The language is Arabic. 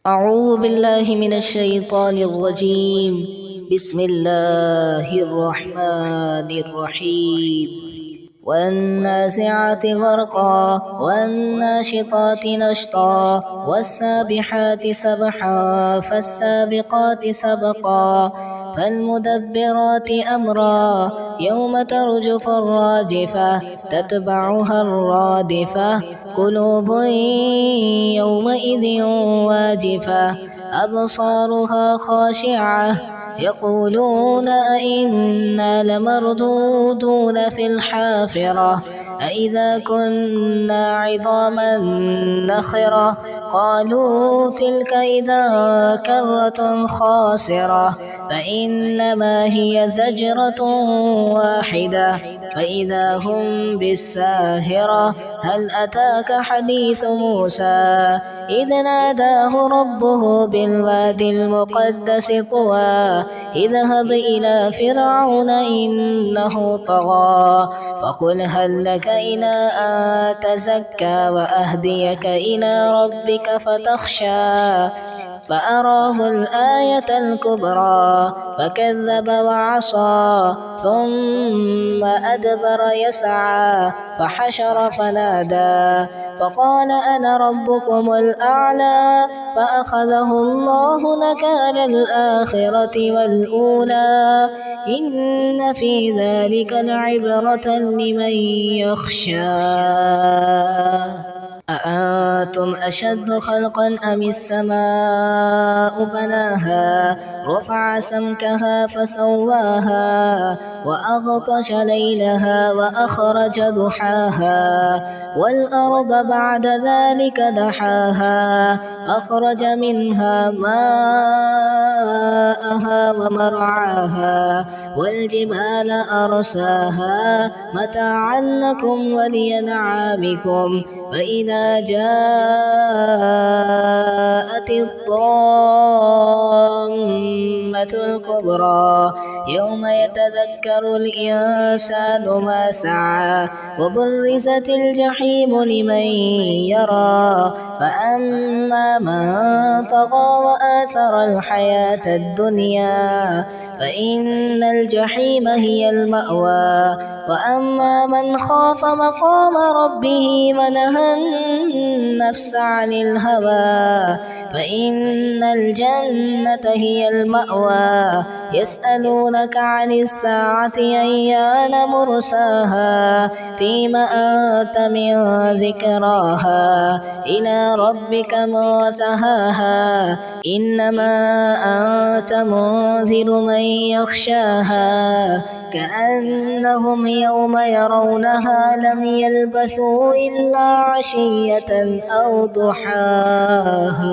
أعوذ بالله من الشيطان الرجيم. بسم الله الرحمن الرحيم. والنازعات غرقا والناشطات نشطا والسابحات سبحا فالسابقات سبقا فالمدبرات أمرا يوم ترجف الراجفة تتبعها الرادفة قلوب يومئذ واجفة أبصارها خاشعة يقولون أئنا لمردودون في الحافرة أئذا كنا عظاما نخرة قالوا تلك إذا كرة خاسرة فإنما هي زجرة واحدة فإذا هم بالساهرة هل أتاك حديث موسى إذ ناداه ربه بالوادي المقدس طوى اذهب إلى فرعون إنه طغى فقل هل لك إلى أن تزكى وأهديك إلى ربك فتخشى فأراه الآية الكبرى فكذب وعصى ثم أدبر يسعى فحشر فنادى فقال أنا ربكم الأعلى فأخذه الله نكال الآخرة والأولى إن في ذلك لعبرة لمن يخشى. أأنتم أشد خلقا أم السماء بناها رفع سمكها فسواها وأغطش ليلها وأخرج ضحاها والأرض بعد ذلك دحاها أخرج منها ماءها ومرعاها والجبال أرساها متاعا لكم ولأنعامكم فإذا جاءت الطامة الكبرى يوم يتذكر الإنسان ما سعى وبرزت الجحيم لمن يرى فأما من طغى وآثر الحياة الدنيا فإن الجحيم هي المأوى وأما من خاف مقام ربه ونهى النفس عن الهوى فإن الجنة هي المأوى يسألونك عن الساعة أيان مرساها فيم أنت من ذكراها إلى ربك منتهاها إنما أنت منذر من يخشاها كأنهم يوم يرونها لم يلبثوا إلا عشية أو ضحاها.